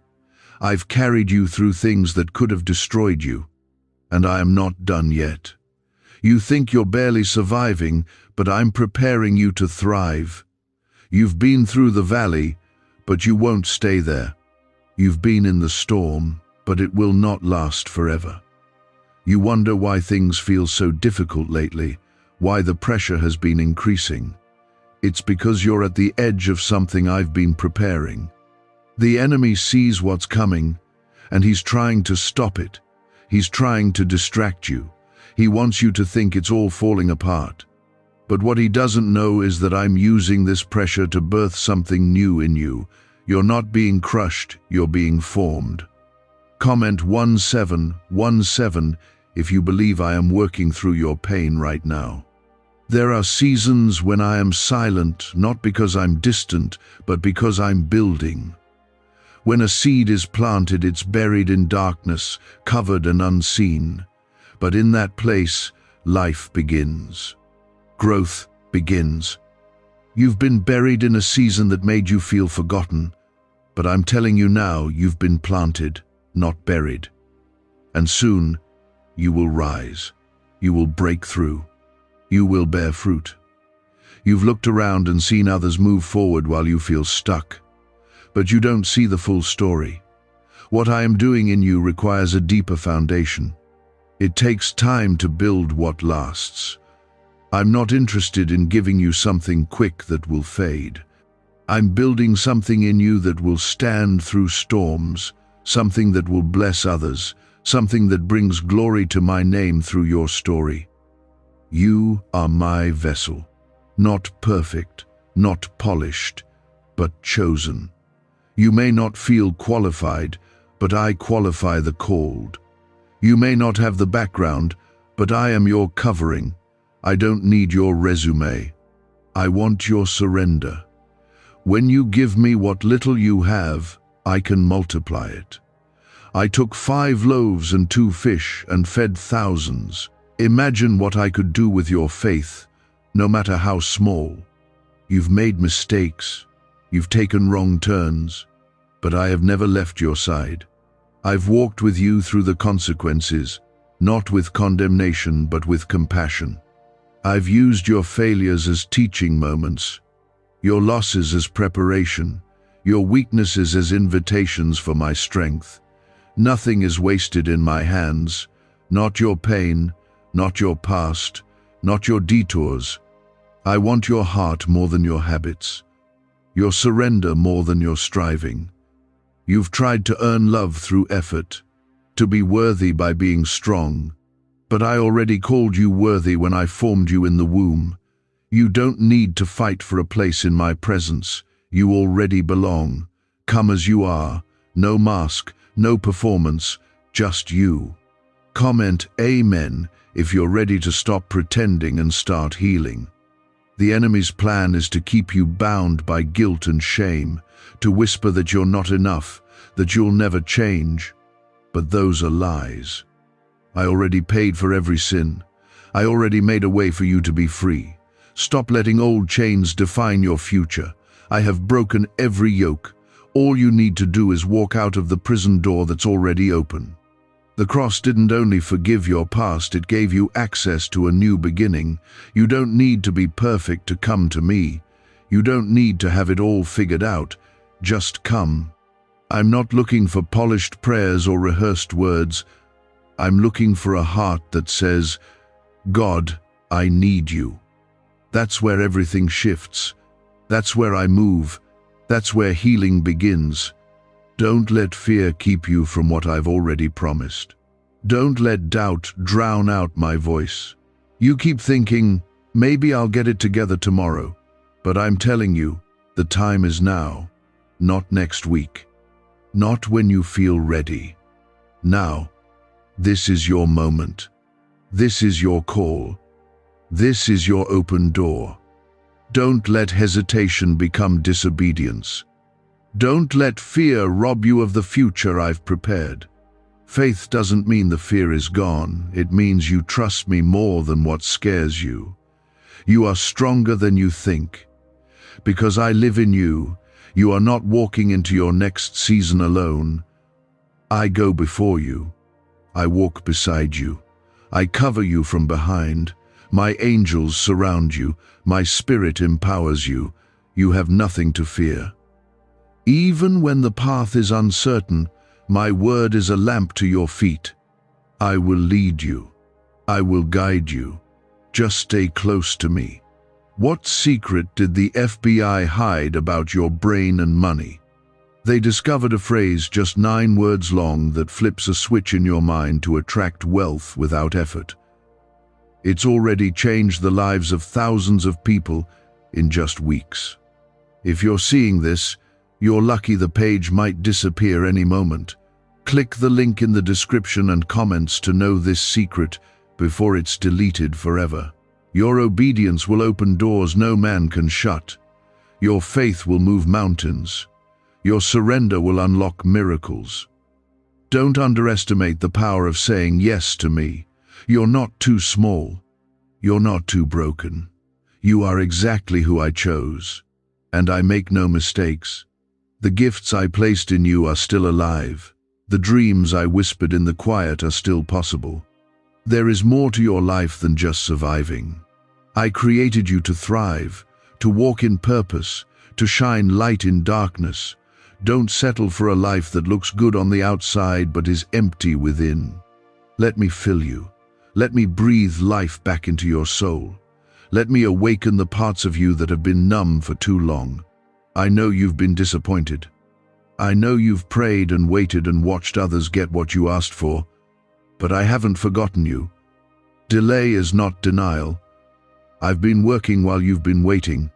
I've carried you through things that could have destroyed you, and I am not done yet. You think you're barely surviving, but I'm preparing you to thrive. You've been through the valley, but you won't stay there. You've been in the storm, but it will not last forever. You wonder why things feel so difficult lately, why the pressure has been increasing. It's because you're at the edge of something I've been preparing. The enemy sees what's coming, and he's trying to stop it. He's trying to distract you. He wants you to think it's all falling apart. But what he doesn't know is that I'm using this pressure to birth something new in you. You're not being crushed, you're being formed. Comment 1717 if you believe I am working through your pain right now. There are seasons when I am silent, not because I'm distant, but because I'm building. When a seed is planted, it's buried in darkness, covered and unseen. But in that place, life begins. Growth begins. You've been buried in a season that made you feel forgotten, but I'm telling you now, you've been planted, not buried. And soon, you will rise. You will break through. You will bear fruit. You've looked around and seen others move forward while you feel stuck, but you don't see the full story. What I am doing in you requires a deeper foundation. It takes time to build what lasts. I'm not interested in giving you something quick that will fade. I'm building something in you that will stand through storms, something that will bless others, something that brings glory to my name through your story. You are my vessel, not perfect, not polished, but chosen. You may not feel qualified, but I qualify the called. You may not have the background, but I am your covering. I don't need your resume. I want your surrender. When you give me what little you have, I can multiply it. I took 5 loaves and 2 fish and fed thousands. Imagine what I could do with your faith, no matter how small. You've made mistakes. You've taken wrong turns, but I have never left your side. I've walked with you through the consequences, not with condemnation, but with compassion. I've used your failures as teaching moments, your losses as preparation, your weaknesses as invitations for my strength. Nothing is wasted in my hands, not your pain, not your past, not your detours. I want your heart more than your habits, your surrender more than your striving. You've tried to earn love through effort, to be worthy by being strong, but I already called you worthy when I formed you in the womb. You don't need to fight for a place in my presence. You already belong. Come as you are, no mask, no performance, just you. Comment Amen if you're ready to stop pretending and start healing. The enemy's plan is to keep you bound by guilt and shame, to whisper that you're not enough, that you'll never change. But those are lies. I already paid for every sin. I already made a way for you to be free. Stop letting old chains define your future. I have broken every yoke. All you need to do is walk out of the prison door that's already open. The cross didn't only forgive your past, it gave you access to a new beginning. You don't need to be perfect to come to me. You don't need to have it all figured out. Just come. I'm not looking for polished prayers or rehearsed words. I'm looking for a heart that says, God, I need you. That's where everything shifts. That's where I move. That's where healing begins. Don't let fear keep you from what I've already promised. Don't let doubt drown out my voice. You keep thinking, maybe I'll get it together tomorrow. But I'm telling you, the time is now, not next week. Not when you feel ready. Now. This is your moment. This is your call. This is your open door. Don't let hesitation become disobedience. Don't let fear rob you of the future I've prepared. Faith doesn't mean the fear is gone. It means you trust me more than what scares you. You are stronger than you think. Because I live in you, you are not walking into your next season alone. I go before you. I walk beside you. I cover you from behind. My angels surround you. My spirit empowers you. You have nothing to fear. Even when the path is uncertain, my word is a lamp to your feet. I will lead you. I will guide you. Just stay close to me. What secret did the FBI hide about your brain and money? They discovered a phrase just 9 words long that flips a switch in your mind to attract wealth without effort. It's already changed the lives of thousands of people in just weeks. If you're seeing this, you're lucky. The page might disappear any moment. Click the link in the description and comments to know this secret before it's deleted forever. Your obedience will open doors no man can shut. Your faith will move mountains. Your surrender will unlock miracles. Don't underestimate the power of saying yes to me. You're not too small. You're not too broken. You are exactly who I chose. And I make no mistakes. The gifts I placed in you are still alive. The dreams I whispered in the quiet are still possible. There is more to your life than just surviving. I created you to thrive, to walk in purpose, to shine light in darkness. Don't settle for a life that looks good on the outside but is empty within. Let me fill you. Let me breathe life back into your soul. Let me awaken the parts of you that have been numb for too long. I know you've been disappointed. I know you've prayed and waited and watched others get what you asked for, but I haven't forgotten you. Delay is not denial. I've been working while you've been waiting.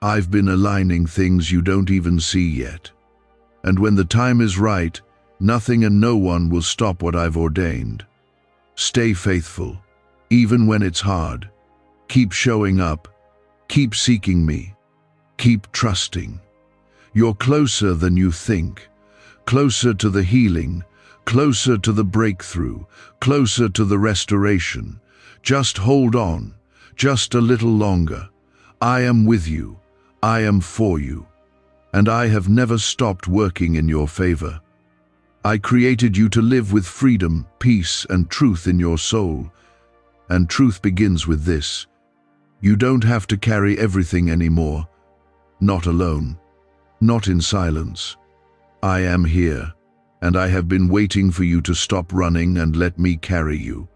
I've been aligning things you don't even see yet. And when the time is right, nothing and no one will stop what I've ordained. Stay faithful, even when it's hard. Keep showing up. Keep seeking me. Keep trusting. You're closer than you think. Closer to the healing. Closer to the breakthrough. Closer to the restoration. Just hold on. Just a little longer. I am with you. I am for you. And I have never stopped working in your favor. I created you to live with freedom, peace, and truth in your soul. And truth begins with this. You don't have to carry everything anymore. Not alone. Not in silence. I am here, and I have been waiting for you to stop running and let me carry you.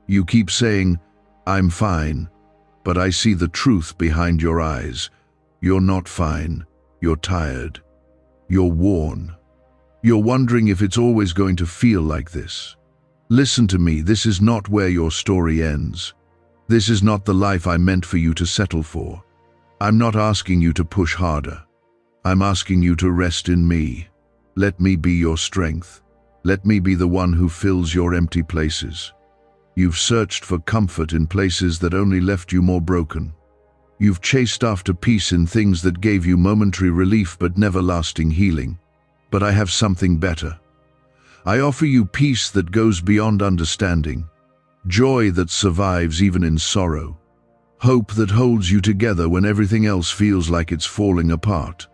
You keep saying, I'm fine, but I see the truth behind your eyes. You're not fine. You're tired. You're worn. You're wondering if it's always going to feel like this. Listen to me, this is not where your story ends. This is not the life I meant for you to settle for. I'm not asking you to push harder. I'm asking you to rest in me. Let me be your strength. Let me be the one who fills your empty places. You've searched for comfort in places that only left you more broken. You've chased after peace in things that gave you momentary relief but never lasting healing. But I have something better. I offer you peace that goes beyond understanding, joy that survives even in sorrow, hope that holds you together when everything else feels like it's falling apart.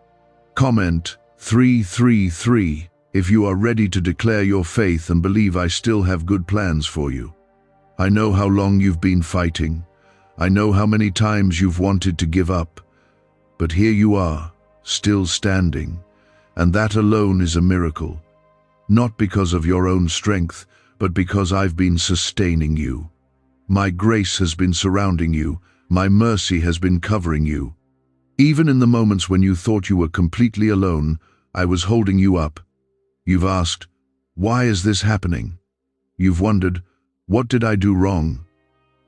Comment 333 if you are ready to declare your faith and believe I still have good plans for you. I know how long you've been fighting. I know how many times you've wanted to give up. But here you are, still standing, and that alone is a miracle. Not because of your own strength, but because I've been sustaining you. My grace has been surrounding you. My mercy has been covering you. Even in the moments when you thought you were completely alone, I was holding you up. You've asked, why is this happening? You've wondered, what did I do wrong?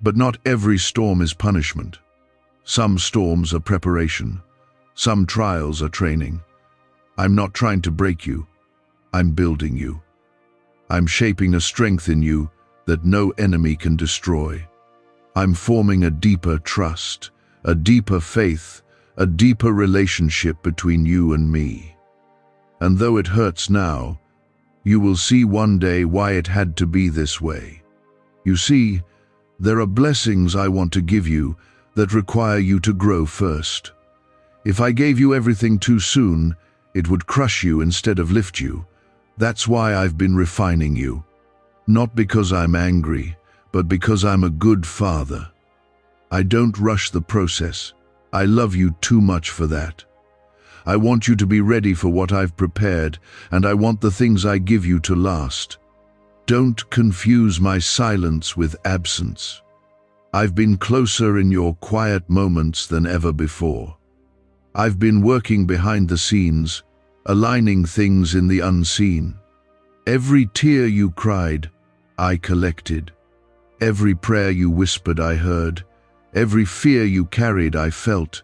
But not every storm is punishment. Some storms are preparation. Some trials are training. I'm not trying to break you. I'm building you. I'm shaping a strength in you that no enemy can destroy. I'm forming a deeper trust, a deeper faith, a deeper relationship between you and me. And though it hurts now, you will see one day why it had to be this way. You see, there are blessings I want to give you that require you to grow first. If I gave you everything too soon, it would crush you instead of lift you. That's why I've been refining you. Not because I'm angry, but because I'm a good father. I don't rush the process. I love you too much for that. I want you to be ready for what I've prepared, and I want the things I give you to last. Don't confuse my silence with absence. I've been closer in your quiet moments than ever before. I've been working behind the scenes, aligning things in the unseen. Every tear you cried, I collected. Every prayer you whispered, I heard. Every fear you carried, I felt.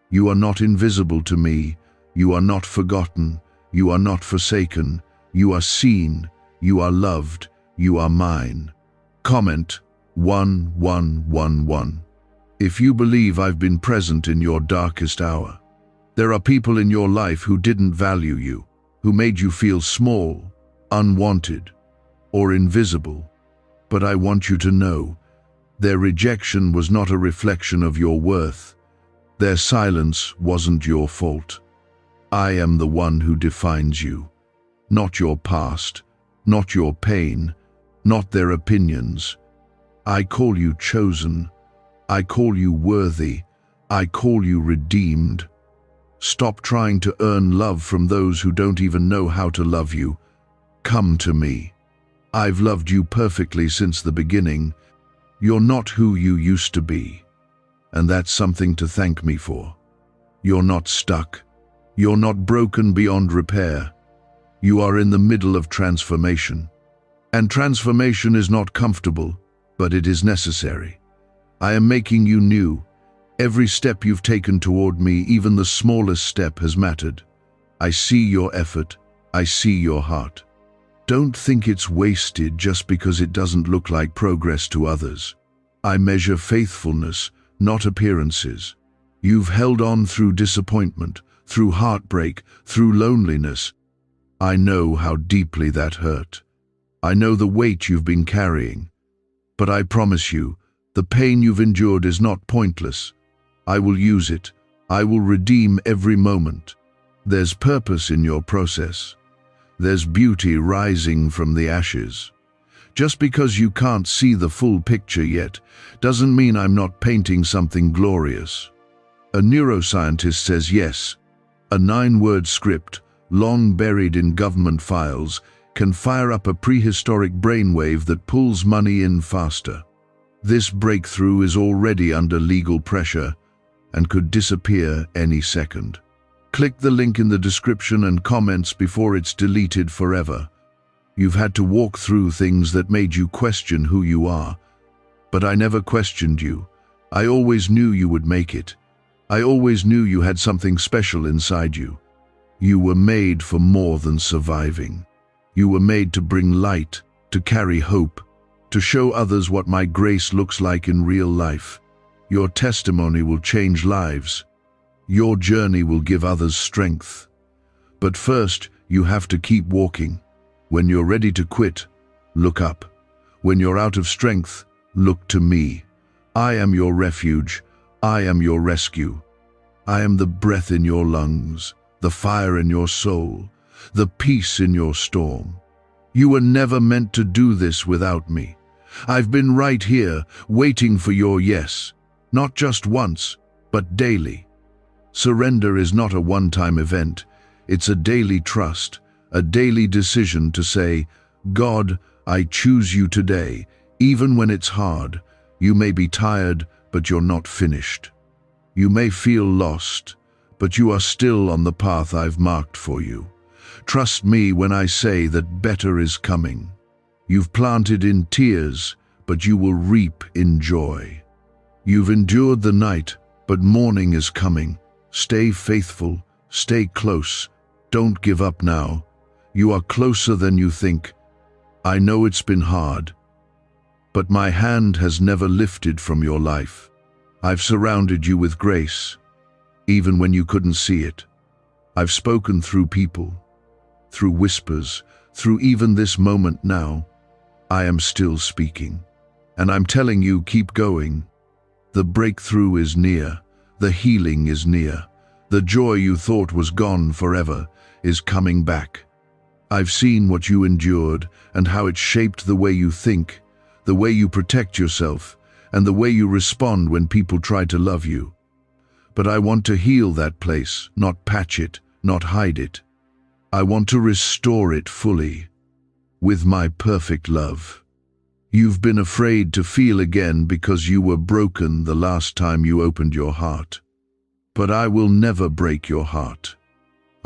You are not invisible to me. You are not forgotten. You are not forsaken. You are seen. You are loved. You are mine. Comment 1111. If you believe I've been present in your darkest hour. There are people in your life who didn't value you, who made you feel small, unwanted, or invisible. But I want you to know, their rejection was not a reflection of your worth. Their silence wasn't your fault. I am the one who defines you, not your past, not your pain, not their opinions. I call you chosen. I call you worthy. I call you redeemed. Stop trying to earn love from those who don't even know how to love you. Come to me. I've loved you perfectly since the beginning. You're not who you used to be, and that's something to thank me for. You're not stuck. You're not broken beyond repair. You are in the middle of transformation. And transformation is not comfortable, but it is necessary. I am making you new. Every step you've taken toward me, even the smallest step, has mattered. I see your effort. I see your heart. Don't think it's wasted just because it doesn't look like progress to others. I measure faithfulness, not appearances. You've held on through disappointment, through heartbreak, through loneliness. I know how deeply that hurt. I know the weight you've been carrying. But I promise you, the pain you've endured is not pointless. I will use it. I will redeem every moment. There's purpose in your process. There's beauty rising from the ashes. Just because you can't see the full picture yet, doesn't mean I'm not painting something glorious. A neuroscientist says yes. A 9-word script, long buried in government files, can fire up a prehistoric brainwave that pulls money in faster. This breakthrough is already under legal pressure and could disappear any second. Click the link in the description and comments before it's deleted forever. You've had to walk through things that made you question who you are. But I never questioned you. I always knew you would make it. I always knew you had something special inside you. You were made for more than surviving. You were made to bring light, to carry hope, to show others what my grace looks like in real life. Your testimony will change lives. Your journey will give others strength. But first, you have to keep walking. When you're ready to quit, look up. When you're out of strength, look to me. I am your refuge. I am your rescue. I am the breath in your lungs, the fire in your soul, the peace in your storm. You were never meant to do this without me. I've been right here, waiting for your yes, not just once, but daily. Surrender is not a one-time event. It's a daily trust, a daily decision to say, God, I choose you today, even when it's hard. You may be tired, but you're not finished. You may feel lost, but you are still on the path I've marked for you. Trust me when I say that better is coming. You've planted in tears, but you will reap in joy. You've endured the night, but morning is coming. Stay faithful, stay close. Don't give up now. You are closer than you think. I know it's been hard, but my hand has never lifted from your life. I've surrounded you with grace, even when you couldn't see it. I've spoken through people, through whispers, through even this moment now. I am still speaking, and I'm telling you, keep going. The breakthrough is near. The healing is near. The joy you thought was gone forever is coming back. I've seen what you endured and how it shaped the way you think, the way you protect yourself, and the way you respond when people try to love you. But I want to heal that place, not patch it, not hide it. I want to restore it fully, with my perfect love. You've been afraid to feel again because you were broken the last time you opened your heart. But I will never break your heart.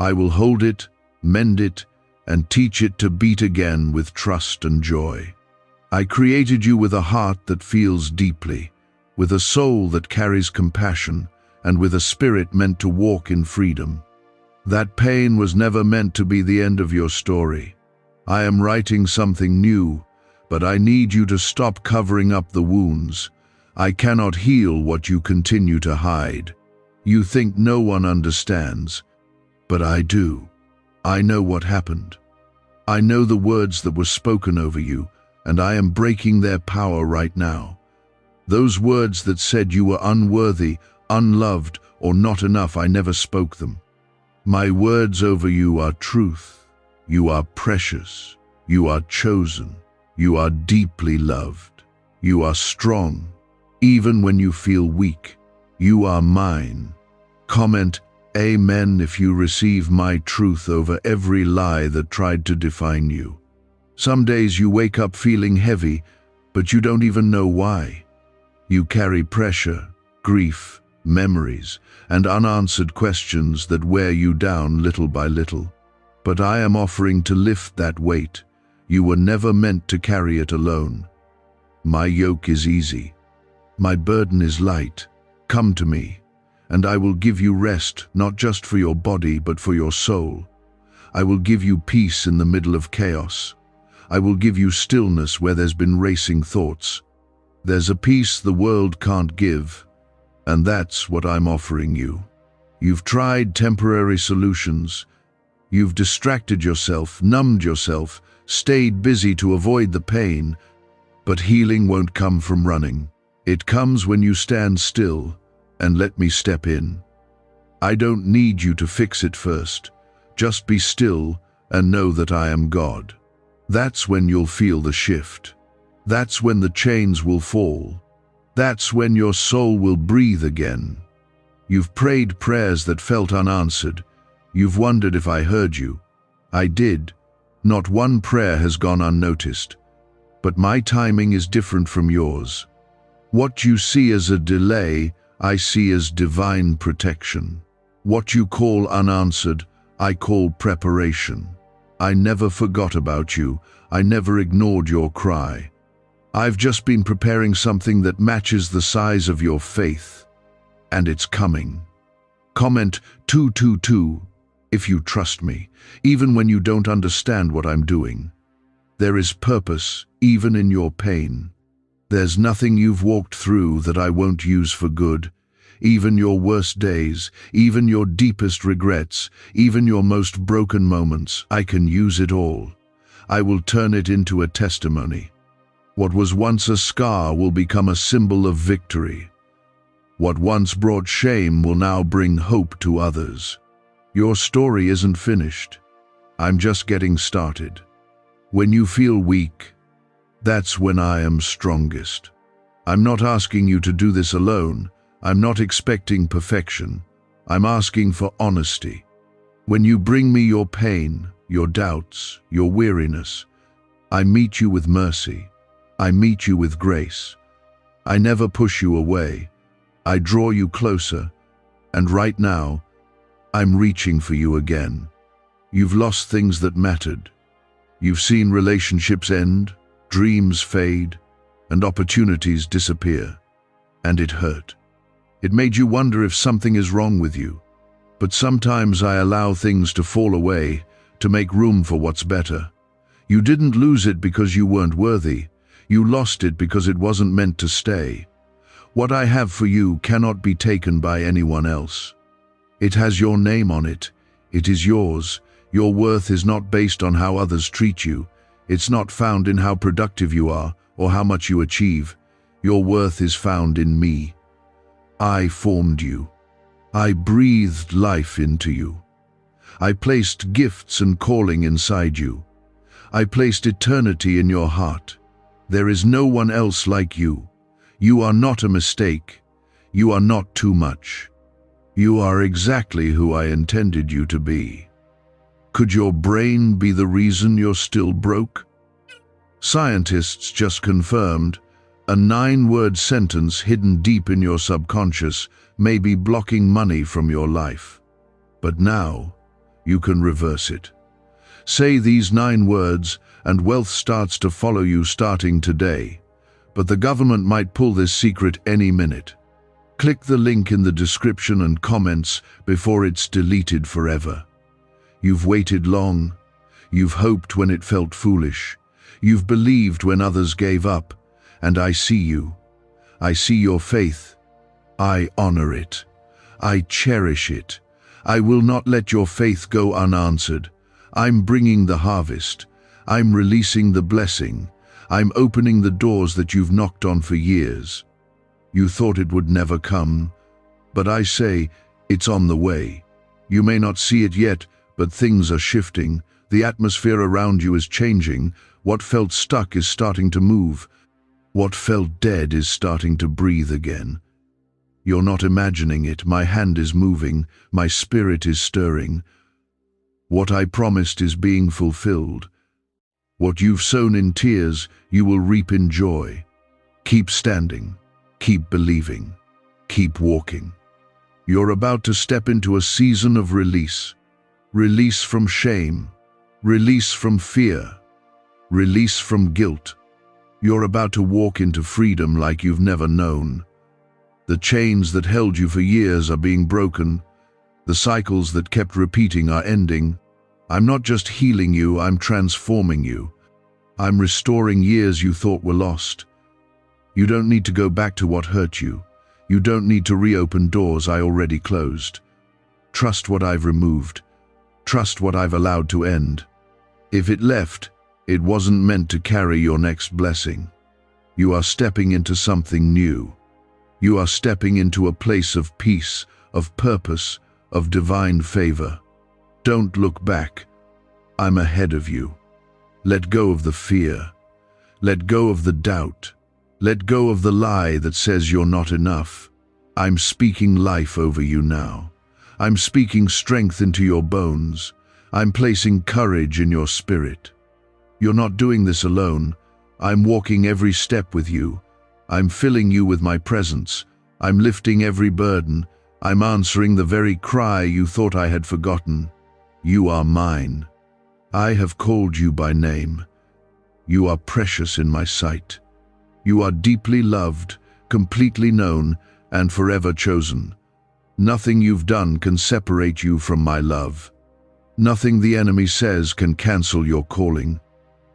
I will hold it, mend it, and teach it to beat again with trust and joy. I created you with a heart that feels deeply, with a soul that carries compassion, and with a spirit meant to walk in freedom. That pain was never meant to be the end of your story. I am writing something new, but I need you to stop covering up the wounds. I cannot heal what you continue to hide. You think no one understands, but I do. I know what happened. I know the words that were spoken over you, and I am breaking their power right now. Those words that said you were unworthy, unloved, or not enough, I never spoke them. My words over you are truth. You are precious. You are chosen. You are deeply loved. You are strong. Even when you feel weak, you are mine. Comment Amen if you receive my truth over every lie that tried to define you. Some days you wake up feeling heavy, but you don't even know why. You carry pressure, grief, memories, and unanswered questions that wear you down little by little. But I am offering to lift that weight. You were never meant to carry it alone. My yoke is easy. My burden is light. Come to me, and I will give you rest, not just for your body, but for your soul. I will give you peace in the middle of chaos. I will give you stillness where there's been racing thoughts. There's a peace the world can't give, and that's what I'm offering you. You've tried temporary solutions. You've distracted yourself, numbed yourself, stayed busy to avoid the pain, but healing won't come from running. It comes when you stand still and let me step in. I don't need you to fix it first. Just be still and know that I am God. That's when you'll feel the shift. That's when the chains will fall. That's when your soul will breathe again. You've prayed prayers that felt unanswered. You've wondered if I heard you. I did. Not one prayer has gone unnoticed. But my timing is different from yours. What you see as a delay, I see as divine protection. What you call unanswered, I call preparation. I never forgot about you. I never ignored your cry. I've just been preparing something that matches the size of your faith. And it's coming. Comment 222 if you trust me, even when you don't understand what I'm doing. There is purpose, even in your pain. There's nothing you've walked through that I won't use for good. Even your worst days, even your deepest regrets, even your most broken moments, I can use it all. I will turn it into a testimony. What was once a scar will become a symbol of victory. What once brought shame will now bring hope to others. Your story isn't finished. I'm just getting started. When you feel weak, that's when I am strongest. I'm not asking you to do this alone. I'm not expecting perfection. I'm asking for honesty. When you bring me your pain, your doubts, your weariness, I meet you with mercy. I meet you with grace. I never push you away. I draw you closer, and right now, I'm reaching for you again. You've lost things that mattered. You've seen relationships end, dreams fade, and opportunities disappear. And it hurt. It made you wonder if something is wrong with you. But sometimes I allow things to fall away to make room for what's better. You didn't lose it because you weren't worthy. You lost it because it wasn't meant to stay. What I have for you cannot be taken by anyone else. It has your name on it. It is yours. Your worth is not based on how others treat you. It's not found in how productive you are or how much you achieve. Your worth is found in me. I formed you. I breathed life into you. I placed gifts and calling inside you. I placed eternity in your heart. There is no one else like you. You are not a mistake. You are not too much. You are exactly who I intended you to be. Could your brain be the reason you're still broke? Scientists just confirmed a 9-word sentence hidden deep in your subconscious may be blocking money from your life. But now, you can reverse it. Say these 9 words, and wealth starts to follow you starting today. But the government might pull this secret any minute. Click the link in the description and comments before it's deleted forever. You've waited long. You've hoped when it felt foolish. You've believed when others gave up. And I see you. I see your faith. I honor it. I cherish it. I will not let your faith go unanswered. I'm bringing the harvest. I'm releasing the blessing. I'm opening the doors that you've knocked on for years. You thought it would never come, but I say it's on the way. You may not see it yet, but things are shifting. The atmosphere around you is changing. What felt stuck is starting to move. What felt dead is starting to breathe again. You're not imagining it. My hand is moving. My spirit is stirring. What I promised is being fulfilled. What you've sown in tears, you will reap in joy. Keep standing. Keep believing. Keep walking. You're about to step into a season of release. Release from shame. Release from fear. Release from guilt. You're about to walk into freedom like you've never known. The chains that held you for years are being broken. The cycles that kept repeating are ending. I'm not just healing you, I'm transforming you. I'm restoring years you thought were lost. You don't need to go back to what hurt you. You don't need to reopen doors I already closed. Trust what I've removed. Trust what I've allowed to end. If it left, it wasn't meant to carry your next blessing. You are stepping into something new. You are stepping into a place of peace, of purpose, of divine favor. Don't look back. I'm ahead of you. Let go of the fear. Let go of the doubt. Let go of the lie that says you're not enough. I'm speaking life over you now. I'm speaking strength into your bones. I'm placing courage in your spirit. You're not doing this alone. I'm walking every step with you. I'm filling you with my presence. I'm lifting every burden. I'm answering the very cry you thought I had forgotten. You are mine. I have called you by name. You are precious in my sight. You are deeply loved, completely known, and forever chosen. Nothing you've done can separate you from my love. Nothing the enemy says can cancel your calling.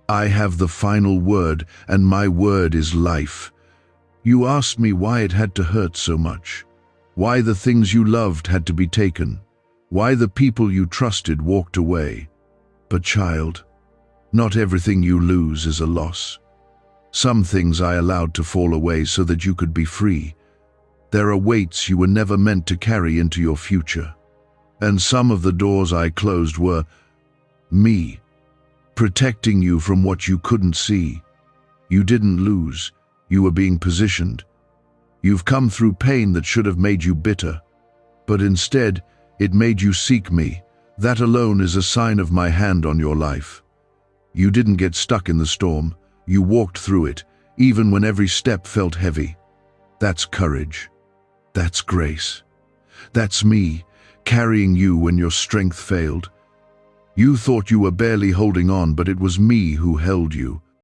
I have the final word, and my word is life. You asked me why it had to hurt so much, why the things you loved had to be taken, why the people you trusted walked away. But child, not everything you lose is a loss. Some things I allowed to fall away so that you could be free. There are weights you were never meant to carry into your future. And some of the doors I closed were me, protecting you from what you couldn't see. You didn't lose. You were being positioned. You've come through pain that should have made you bitter, but instead, it made you seek me. That alone is a sign of my hand on your life. You didn't get stuck in the storm. You walked through it, even when every step felt heavy. That's courage. That's grace. That's me, carrying you when your strength failed. You thought you were barely holding on, but it was me who held you.